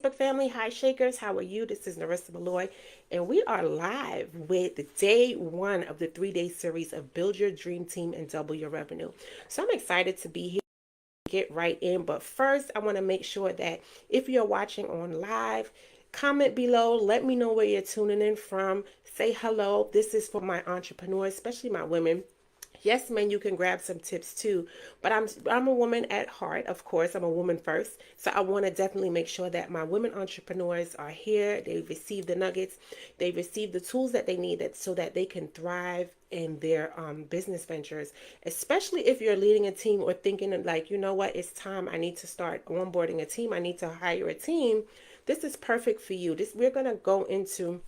Facebook family, hi Shakers, how are you? This is Narissa Malloy, and we are live with day one of the 3-day series of Build Your Dream Team and Double Your Revenue. So I'm excited to be here. Get right in, but first I want to make sure that if you're watching on live, comment below, let me know where you're tuning in from, say hello. This is for my entrepreneurs, especially my women. Yes, men, you can grab some tips too, but I'm a woman at heart. Of course, I'm a woman first, so I want to definitely make sure that my women entrepreneurs are here. They've received the nuggets, they've received the tools that they need so that they can thrive in their business ventures. Especially if you're leading a team or thinking of like, you know what, it's time. I need to start onboarding a team. I need to hire a team. This is perfect for you. This we're gonna go into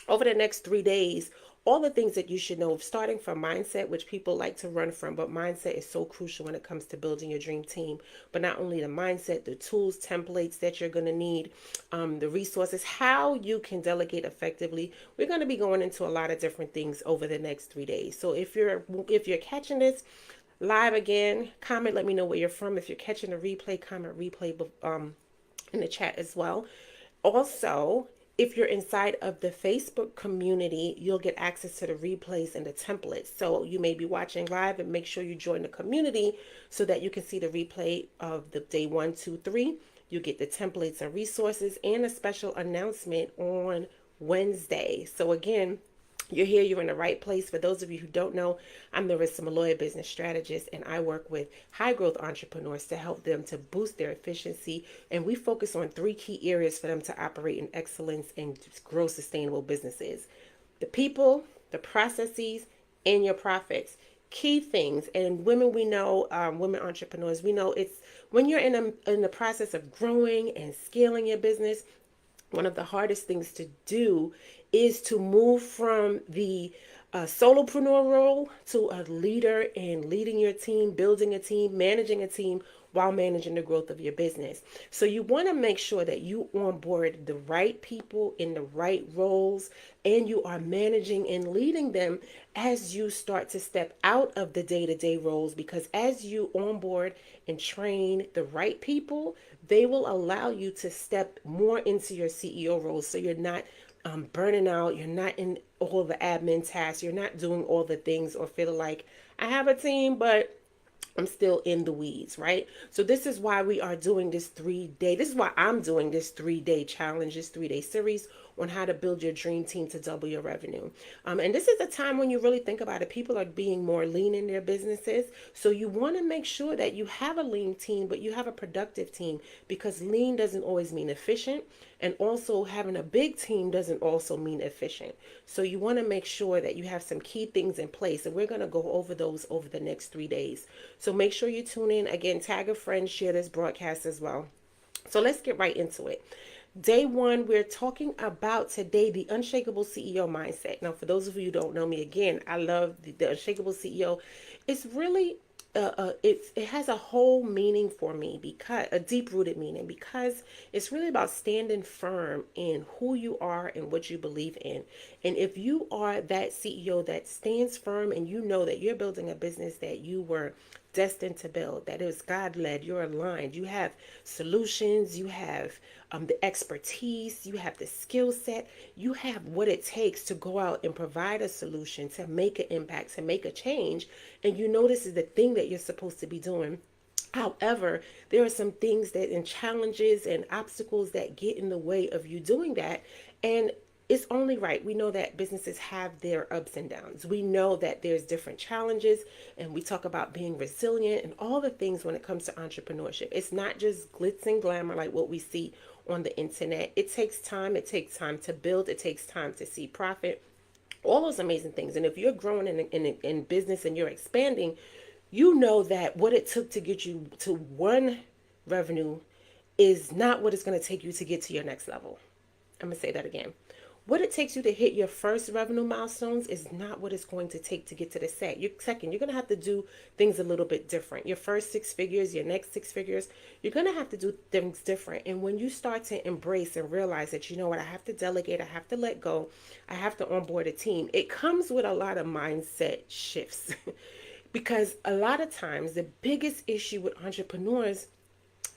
over the next 3 days all the things that you should know, starting from mindset, which people like to run from, but mindset is so crucial when it comes to building your dream team. But not only the mindset, the tools, templates that you're going to need, the resources, how you can delegate effectively. We're going to be going into a lot of different things over the next 3 days. So if you're catching this live again, comment, let me know where you're from. If you're catching a replay, comment replay in the chat as well. Also, if you're inside of the Facebook community, you'll get access to the replays and the templates. So you may be watching live, and make sure you join the community so that you can see the replay of the day 1, 2, 3. You get the templates and resources and a special announcement on Wednesday. So again, you're here, you're in the right place. For those of you who don't know, I'm Narissa Malloy, business strategist, and I work with high growth entrepreneurs to help them to boost their efficiency. And we focus on 3 key areas for them to operate in excellence and grow sustainable businesses: the people, the processes, and your profits. Key things. And women, we know, women entrepreneurs, we know it's when you're in the process of growing and scaling your business, one of the hardest things to do is to move from the solopreneur role to a leader in leading your team, building a team, managing a team while managing the growth of your business. So you want to make sure that you onboard the right people in the right roles, and you are managing and leading them as you start to step out of the day-to-day roles, because as you onboard and train the right people, they will allow you to step more into your CEO role. So you're not burning out, you're not in all the admin tasks, you're not doing all the things or feel like I have a team, but I'm still in the weeds, right? So this is why we are doing this is why I'm doing this 3-day challenge, this 3-day series on how to build your dream team to double your revenue. And this is the time when you really think about it. People are being more lean in their businesses. So you want to make sure that you have a lean team, but you have a productive team, because lean doesn't always mean efficient. And also having a big team doesn't also mean efficient. So you want to make sure that you have some key things in place. And we're going to go over those over the next 3 days. So make sure you tune in. Again, tag a friend, share this broadcast as well. So let's get right into it. Day one, we're talking about today the unshakable CEO mindset. Now, for those of you who don't know me, again, I love the unshakable CEO. It's really it has a whole meaning for me, because a deep rooted meaning, because it's really about standing firm in who you are and what you believe in. And if you are that CEO that stands firm and you know that you're building a business that you were destined to build, that is God led, you're aligned, you have solutions, you have the expertise, you have the skill set, you have what it takes to go out and provide a solution, to make an impact, to make a change, and you know this is the thing that you're supposed to be doing. However, there are some things that and challenges and obstacles that get in the way of you doing that. And it's only right. We know that businesses have their ups and downs. We know that there's different challenges, and we talk about being resilient and all the things when it comes to entrepreneurship. It's not just glitz and glamour like what we see on the internet. It takes time. It takes time to build. It takes time to see profit. All those amazing things. And if you're growing in business and you're expanding, you know that what it took to get you to one revenue is not what it's going to take you to get to your next level. I'm going to say that again. What it takes you to hit your first revenue milestones is not what it's going to take to get to the second. You're going to have to do things a little bit different. Your first 6 figures, your next 6 figures, you're going to have to do things different. And when you start to embrace and realize that, you know what, I have to delegate, I have to let go, I have to onboard a team, it comes with a lot of mindset shifts. Because a lot of times the biggest issue with entrepreneurs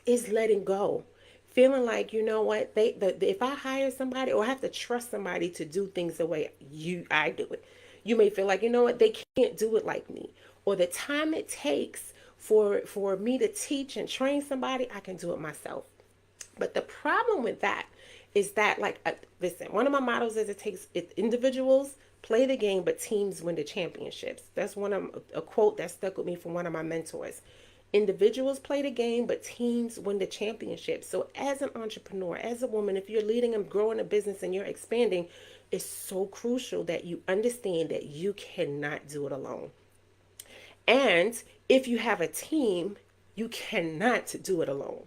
is letting go. feeling like, you know what, if I hire somebody or I have to trust somebody to do things the way I do it, you may feel like, you know what, they can't do it like me, or the time it takes for me to teach and train somebody, I can do it myself. But the problem with that is that, like, listen, one of my mottos is individuals play the game, but teams win the championships. That's a quote that stuck with me from one of my mentors. Individuals play the game, but teams win the championship. So, as an entrepreneur, as a woman, if you're leading and growing a business and you're expanding, it's so crucial that you understand that you cannot do it alone. And if you have a team, you cannot do it alone.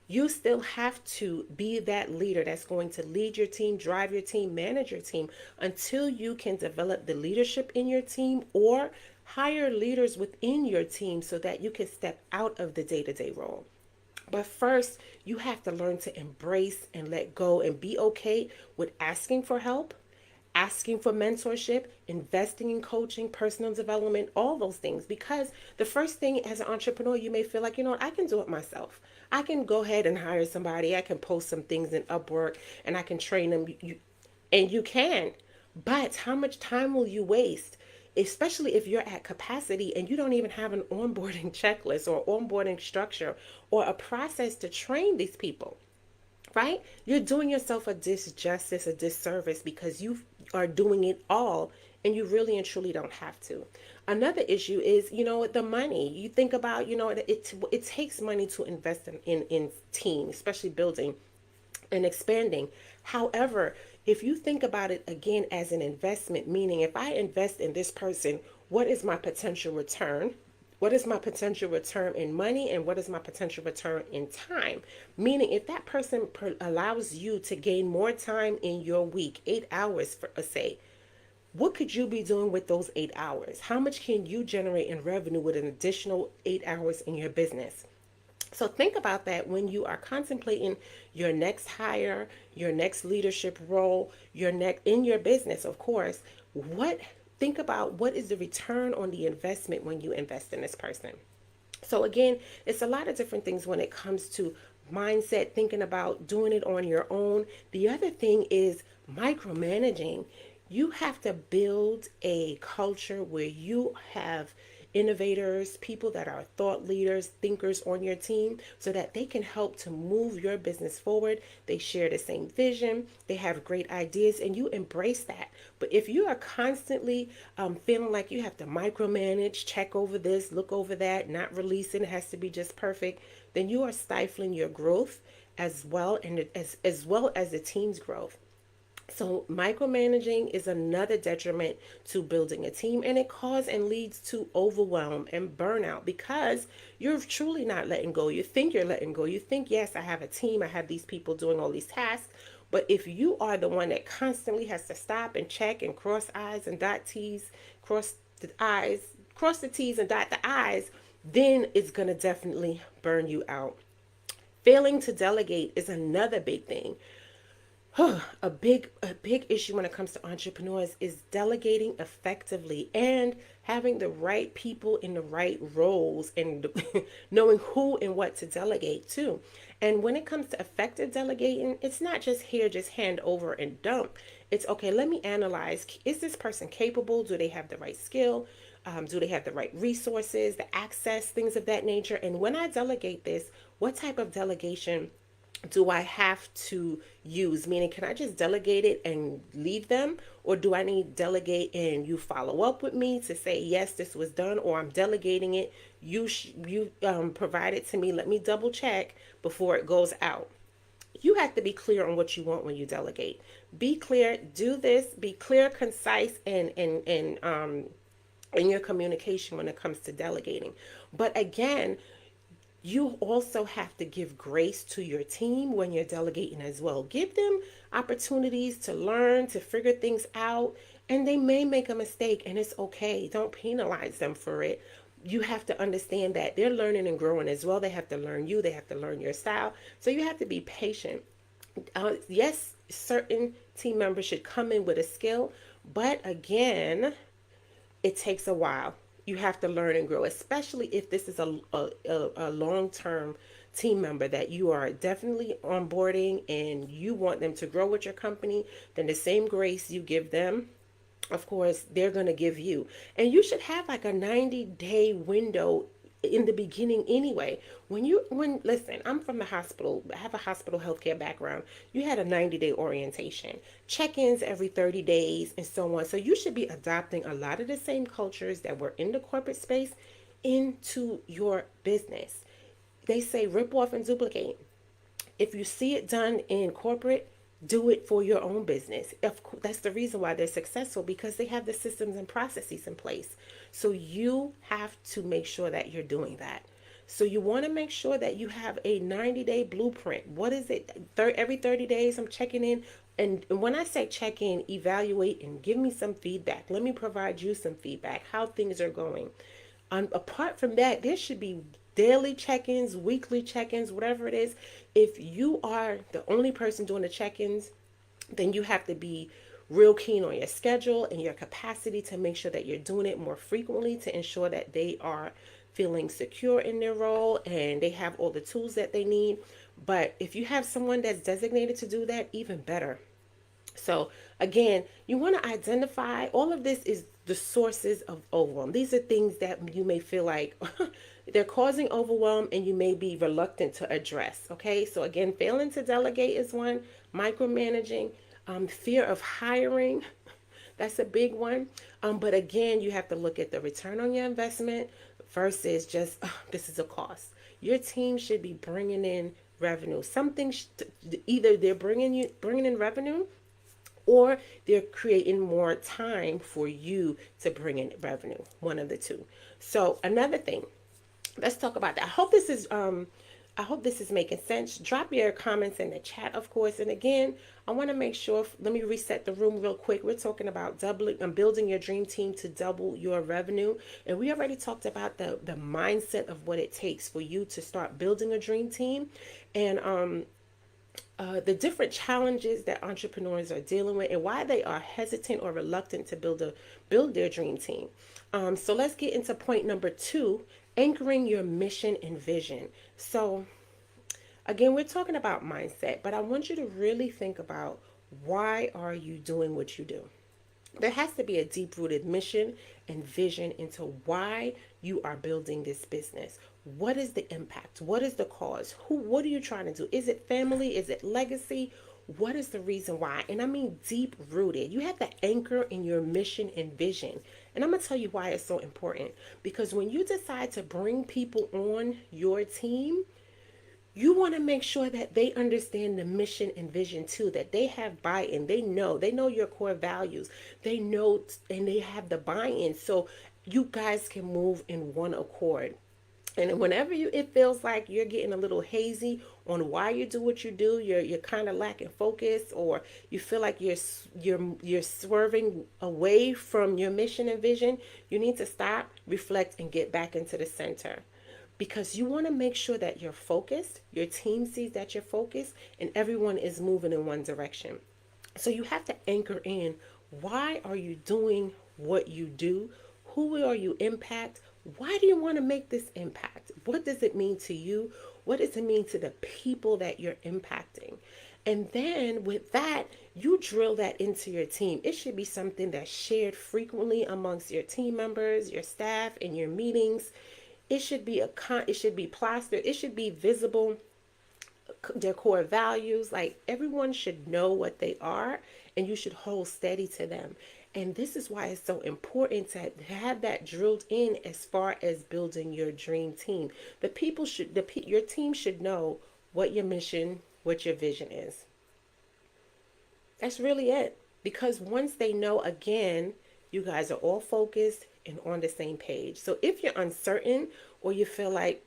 You still have to be that leader that's going to lead your team, drive your team, manage your team until you can develop the leadership in your team or hire leaders within your team so that you can step out of the day-to-day role. But first, you have to learn to embrace and let go and be okay with asking for help, asking for mentorship, investing in coaching, personal development, all those things. Because the first thing as an entrepreneur, you may feel like, you know what, I can do it myself. I can go ahead and hire somebody. I can post some things in Upwork and I can train them. And you can. But how much time will you waste? Especially if you're at capacity and you don't even have an onboarding checklist or onboarding structure or a process to train these people, right? You're doing yourself a disjustice, a disservice because you are doing it all and you really and truly don't have to. Another issue is, the money. You think about, it takes money to invest in team, especially building and expanding. However, if you think about it again as an investment, meaning if I invest in this person, what is my potential return? What is my potential return in money and what is my potential return in time? Meaning, if that person allows you to gain more time in your week, 8 hours, for say, what could you be doing with those 8 hours? How much can you generate in revenue with an additional 8 hours in your business? So think about that when you are contemplating your next hire, your next leadership role, your next in your business, of course. Think about what is the return on the investment when you invest in this person. So again, it's a lot of different things when it comes to mindset, thinking about doing it on your own. The other thing is micromanaging. You have to build a culture where you have innovators, people that are thought leaders, thinkers on your team so that they can help to move your business forward. They share the same vision, they have great ideas, and you embrace that. But if you are constantly feeling like you have to micromanage, check over this, look over that, not releasing, it has to be just perfect, then you are stifling your growth as well, and as well as the team's growth. So micromanaging is another detriment to building a team, and it causes and leads to overwhelm and burnout because you're truly not letting go. You think you're letting go. You think, yes, I have a team. I have these people doing all these tasks. But if you are the one that constantly has to stop and check and cross I's and dot T's, cross the T's and dot the I's, then it's going to definitely burn you out. Failing to delegate is another big thing. A big issue when it comes to entrepreneurs is delegating effectively and having the right people in the right roles and knowing who and what to delegate to. And when it comes to effective delegating, it's not just hand over and dump. It's okay, let me analyze, is this person capable? Do they have the right skill? Do they have the right resources, the access, things of that nature? And when I delegate this, what type of delegation do I have to use? Meaning, can I just delegate it and leave them? Or do I need to delegate and you follow up with me to say, yes, this was done, or I'm delegating it. You provide it to me. Let me double check before it goes out. You have to be clear on what you want when you delegate. Be clear, do this, be clear, concise, and in your communication when it comes to delegating. But again, you also have to give grace to your team when you're delegating as well. Give them opportunities to learn, to figure things out, and they may make a mistake, and it's okay. Don't penalize them for it. You have to understand that they're learning and growing as well. They have to learn you, they have to learn your style. So you have to be patient. Yes, certain team members should come in with a skill, but again, it takes a while. You have to learn and grow, especially if this is a long-term team member that you are definitely onboarding and you want them to grow with your company, then the same grace you give them, of course, they're going to give you. And you should have like a 90-day window in the beginning anyway. When listen, I'm from the hospital. I have a hospital healthcare background. You had a 90-day orientation, check-ins every 30 days and so on. So you should be adopting a lot of the same cultures that were in the corporate space into your business. They say rip off and duplicate. If you see it done in corporate, do it for your own business. That's the reason why they're successful, because they have the systems and processes in place. So you have to make sure that you're doing that. So you want to make sure that you have a 90-day blueprint. What is it? Every 30 days, I'm checking in. And when I say check in, evaluate and give me some feedback. Let me provide you some feedback, how things are going. Apart from that, there should be daily check-ins, weekly check-ins, whatever it is. If you are the only person doing the check-ins, then you have to be real keen on your schedule and your capacity to make sure that you're doing it more frequently to ensure that they are feeling secure in their role and they have all the tools that they need. But if you have someone that's designated to do that, even better. So again, you want to identify, all of this is the sources of overwhelm. These are things that you may feel like they're causing overwhelm and you may be reluctant to address. Okay, so again, failing to delegate is one, micromanaging, fear of hiring. That's a big one. But again, you have to look at the return on your investment versus just, this is a cost. Your team should be bringing in revenue. Either they're bringing in revenue, or they're creating more time for you to bring in revenue. One of the two. So another thing, let's talk about that. I hope this is making sense. Drop your comments in the chat, of course. And again, I want to make sure, let me reset the room real quick. We're talking about building your dream team to double your revenue. And we already talked about the mindset of what it takes for you to start building a dream team. And the different challenges that entrepreneurs are dealing with and why they are hesitant or reluctant to build their dream team. So let's get into point number 2, anchoring your mission and vision. So again, we're talking about mindset, but I want you to really think about, why are you doing what you do? There has to be a deep-rooted mission and vision into why you are building this business. What is the impact? What is the cause? What are you trying to do? Is it family? Is it legacy? What is the reason why? And I mean deep-rooted. You have to anchor in your mission and vision. And I'm going to tell you why it's so important. Because when you decide to bring people on your team, you want to make sure that they understand the mission and vision too, that they have buy-in. They know your core values. They know, and they have the buy-in. So you guys can move in one accord. And whenever it feels like you're getting a little hazy on why you do what you do, you're kind of lacking focus, or you feel like you're swerving away from your mission and vision, you need to stop, reflect, and get back into the center. Because you want to make sure that you're focused, your team sees that you're focused, and everyone is moving in one direction. So you have to anchor in, why are you doing what you do? Who will you impact? Why do you want to make this impact? What does it mean to you? What does it mean to the people that you're impacting? And then with that, you drill that into your team. It should be something that's shared frequently amongst your team members, your staff, in your meetings. It should be it should be plastered. It should be visible. Their core values, like everyone should know what they are, and you should hold steady to them. And this is why it's so important to have that drilled in as far as building your dream team. Your team should know what your mission, what your vision is. That's really it. Because once they know, again, you guys are all focused and on the same page. So if you're uncertain, or you feel like,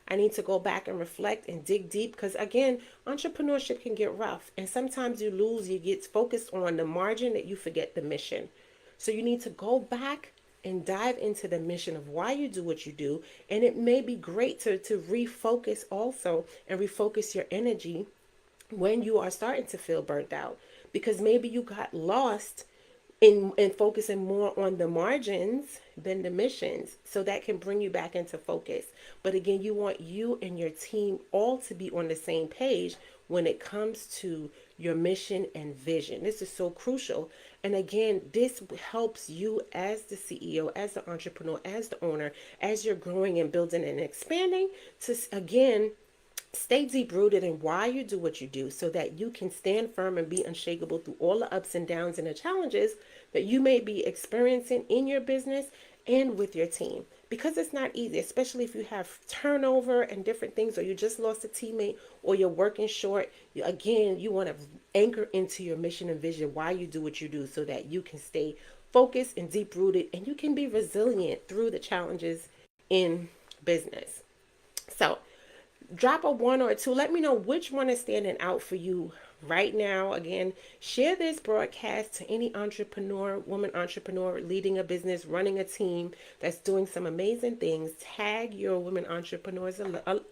I need to go back and reflect and dig deep, because again, entrepreneurship can get rough, and sometimes you get focused on the margin that you forget the mission. So you need to go back and dive into the mission of why you do what you do. And it may be great to refocus also, and refocus your energy when you are starting to feel burnt out, because maybe you got lost and focusing more on the margins than the missions, so that can bring you back into focus. But again, you want you and your team all to be on the same page when it comes to your mission and vision. This is so crucial. And again, this helps you as the CEO, as the entrepreneur, as the owner, as you're growing and building and expanding, to again stay deep rooted in why you do what you do, so that you can stand firm and be unshakable through all the ups and downs and the challenges that you may be experiencing in your business and with your team. Because it's not easy, especially if you have turnover and different things, or you just lost a teammate, or you're working short. Again, you want to anchor into your mission and vision, why you do what you do, so that you can stay focused and deep rooted, and you can be resilient through the challenges in business. So, drop a one or a two. Let me know which one is standing out for you right now. Again, share this broadcast to any entrepreneur, woman entrepreneur leading a business, running a team that's doing some amazing things. Tag your women entrepreneurs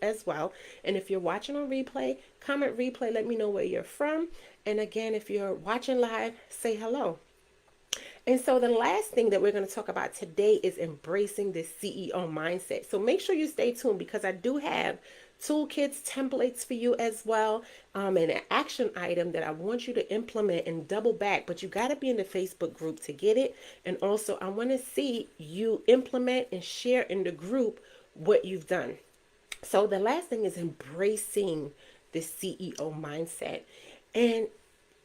as well. And if you're watching on replay, comment replay. Let me know where you're from. And again, if you're watching live, say hello. And so the last thing that we're going to talk about today is embracing this CEO mindset. So make sure you stay tuned, because I do have toolkits, templates for you as well, and an action item that I want you to implement and double back. But you got to be in the Facebook group to get it. And also, I want to see you implement and share in the group what you've done. So the last thing is embracing the CEO mindset and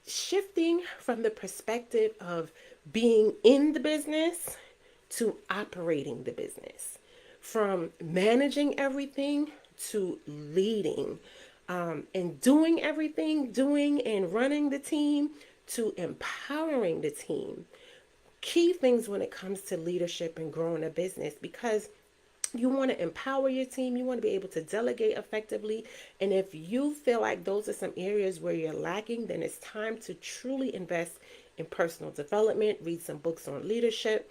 shifting from the perspective of being in the business to operating the business, from managing everything to leading, and doing everything, doing and running the team, to empowering the team. Key things when it comes to leadership and growing a business, because you want to empower your team. You want to be able to delegate effectively. And if you feel like those are some areas where you're lacking, then it's time to truly invest in personal development. Read some books on leadership,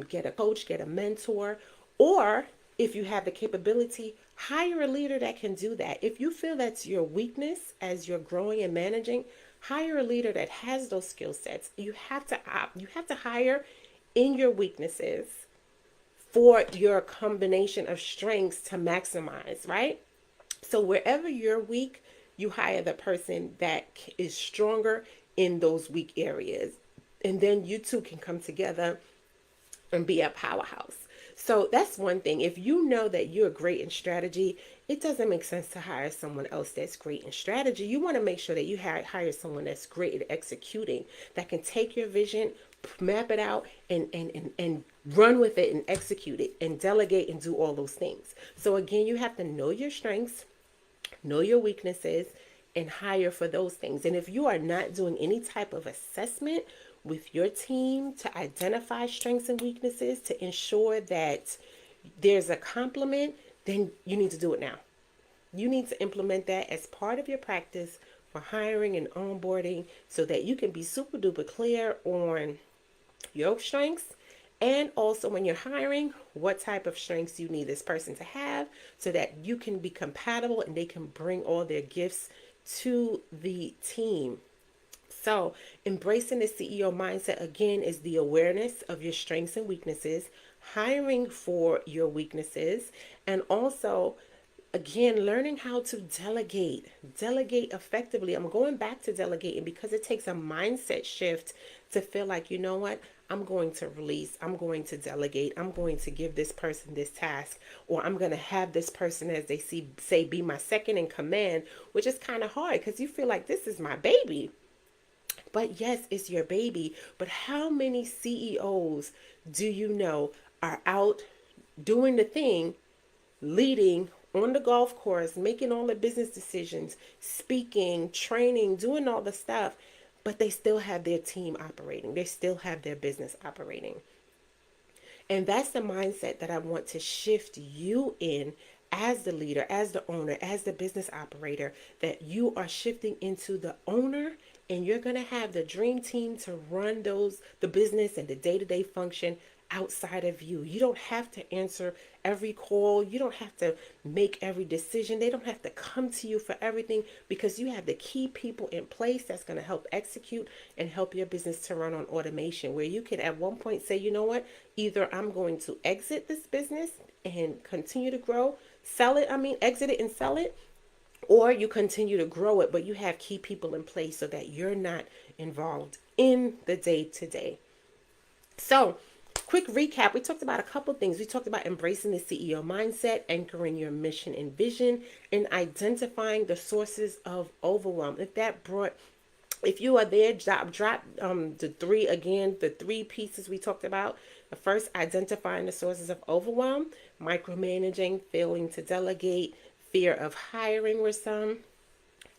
get a coach, get a mentor, or if you have the capability, hire a leader that can do that. If you feel that's your weakness as you're growing and managing, hire a leader that has those skill sets. You have to hire in your weaknesses for your combination of strengths to maximize, right? So wherever you're weak, you hire the person that is stronger in those weak areas. And then you two can come together and be a powerhouse. So that's one thing. If you know that you're great in strategy, it doesn't make sense to hire someone else that's great in strategy. You want to make sure that you hire someone that's great at executing, that can take your vision, map it out, and run with it and execute it and delegate and do all those things. So again, you have to know your strengths, know your weaknesses, and hire for those things. And if you are not doing any type of assessment with your team to identify strengths and weaknesses to ensure that there's a complement, then you need to do it now. You need to implement that as part of your practice for hiring and onboarding, so that you can be super duper clear on your strengths, and also when you're hiring, what type of strengths you need this person to have, so that you can be compatible and they can bring all their gifts to the team. So, embracing the CEO mindset again is the awareness of your strengths and weaknesses, hiring for your weaknesses, and also again learning how to delegate effectively. I'm going back to delegating because it takes a mindset shift to feel like, you know what, I'm going to release, I'm going to delegate, I'm going to give this person this task, or I'm going to have this person, as they say, be my second in command, which is kind of hard because you feel like this is my baby. But yes, it's your baby. But how many CEOs do you know are out doing the thing, leading on the golf course, making all the business decisions, speaking, training, doing all the stuff, but they still have their team operating. They still have their business operating. And that's the mindset that I want to shift you in as the leader, as the owner, as the business operator, that you are shifting into the owner, and you're going to have the dream team to run the business and the day-to-day function outside of you. You don't have to answer every call. You don't have to make every decision. They don't have to come to you for everything, because you have the key people in place that's going to help execute and help your business to run on automation, where you can at one point say, you know what, either I'm going to exit this business and continue to grow, exit it and sell it, or you continue to grow it, but you have key people in place so that you're not involved in the day to day. So, quick recap, we talked about a couple things. We talked about embracing the CEO mindset, anchoring your mission and vision, and identifying the sources of overwhelm. If you are there, drop the three pieces we talked about. First, identifying the sources of overwhelm, micromanaging, failing to delegate, fear of hiring with some,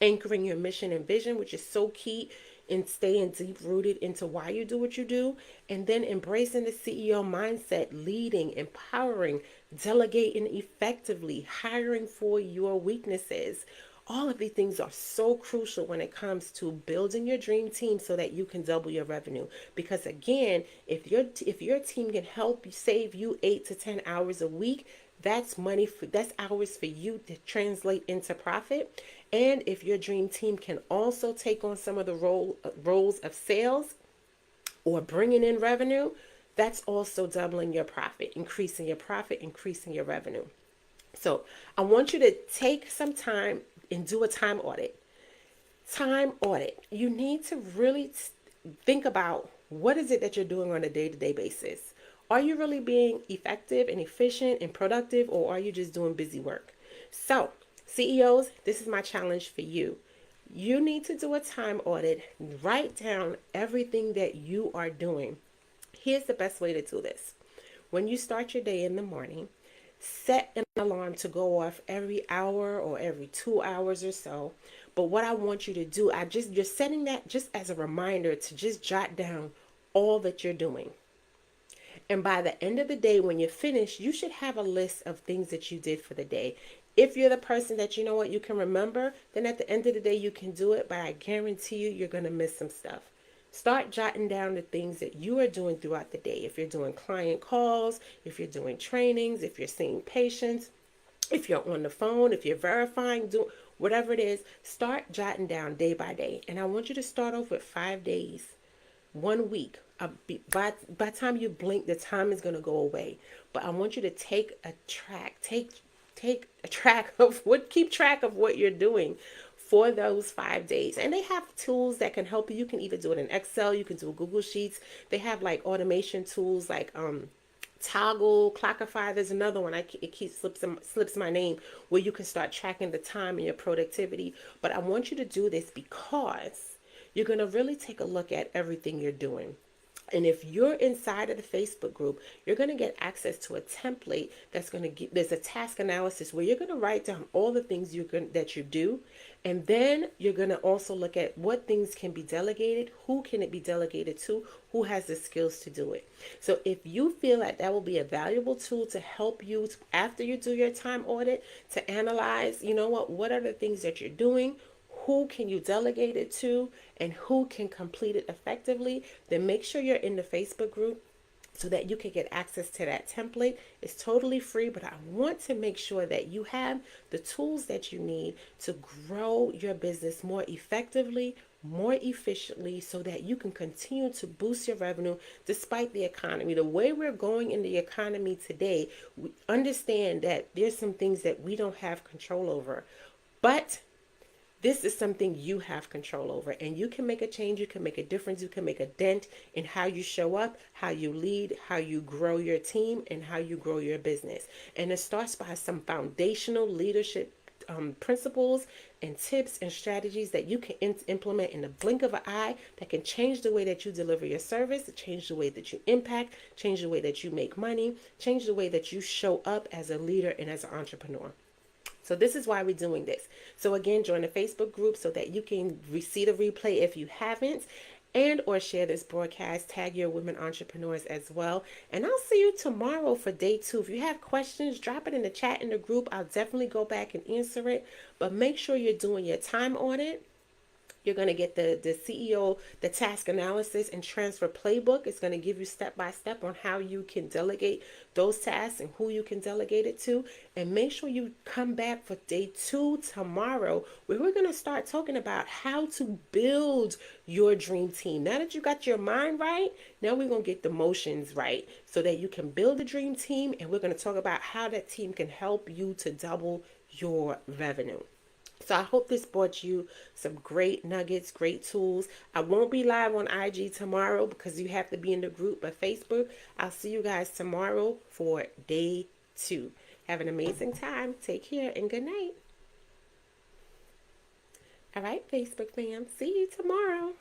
anchoring your mission and vision, which is so key in staying deep rooted into why you do what you do, and then embracing the CEO mindset, leading, empowering, delegating effectively, hiring for your weaknesses. All of these things are so crucial when it comes to building your dream team so that you can double your revenue. Because again, if your team can help save you 8 to 10 hours a week, that's that's hours for you to translate into profit. And if your dream team can also take on some of the roles of sales or bringing in revenue, that's also doubling your profit, increasing your revenue. So I want you to take some time and do a time audit. Time audit. You need to really think about, what is it that you're doing on a day-to-day basis? Are you really being effective and efficient and productive, or are you just doing busy work? So, CEOs, this is my challenge for you. You need to do a time audit, write down everything that you are doing. Here's the best way to do this. When you start your day in the morning, set an alarm to go off every hour or every 2 hours or so. But what I want you to do, you're setting that just as a reminder to just jot down all that you're doing. And by the end of the day, when you're finished, you should have a list of things that you did for the day. If you're the person that, you know what, you can remember, then at the end of the day, you can do it. But I guarantee you're going to miss some stuff. Start jotting down the things that you are doing throughout the day. If you're doing client calls, if you're doing trainings, if you're seeing patients, if you're on the phone, if you're verifying, whatever it is, start jotting down day by day. And I want you to start off with 5 days, 1 week. By the time you blink, the time is going to go away. But I want you to keep track of what you're doing for those 5 days. And they have tools that can help you. You can either do it in Excel, you can do Google Sheets. They have like automation tools like Toggle, Clockify. There's another one. It keeps slips my name, where you can start tracking the time and your productivity. But I want you to do this because you're going to really take a look at everything you're doing. And if you're inside of the Facebook group, you're going to get access to a template that's going to give, there's a task analysis where you're going to write down all the things that you do. And then you're going to also look at what things can be delegated, who can it be delegated to, who has the skills to do it. So if you feel like that will be a valuable tool to help you after you do your time audit, to analyze, what are the things that you're doing, who can you delegate it to, and who can complete it effectively, then make sure you're in the Facebook group so that you can get access to that template. It's totally free, but I want to make sure that you have the tools that you need to grow your business more effectively, more efficiently, so that you can continue to boost your revenue despite the economy. The way we're going in the economy today, we understand that there's some things that we don't have control over, but this is something you have control over, and you can make a change. You can make a difference. You can make a dent in how you show up, how you lead, how you grow your team, and how you grow your business. And it starts by some foundational leadership principles and tips and strategies that you can implement in the blink of an eye, that can change the way that you deliver your service, change the way that you impact, change the way that you make money, change the way that you show up as a leader and as an entrepreneur. So this is why we're doing this. So again, join the Facebook group so that you can see the replay if you haven't, and or share this broadcast, tag your women entrepreneurs as well. And I'll see you tomorrow for day 2. If you have questions, drop it in the chat in the group. I'll definitely go back and answer it. But make sure you're doing your time audit. You're going to get the CEO, the task analysis and transfer playbook. It's going to give you step by step on how you can delegate those tasks and who you can delegate it to. And make sure you come back for day 2 tomorrow, where we're going to start talking about how to build your dream team. Now that you got your mind right, now we're going to get the motions right so that you can build a dream team. And we're going to talk about how that team can help you to double your revenue. So I hope this brought you some great nuggets, great tools. I won't be live on IG tomorrow because you have to be in the group, but Facebook, I'll see you guys tomorrow for day 2. Have an amazing time. Take care and good night. All right, Facebook fam. See you tomorrow.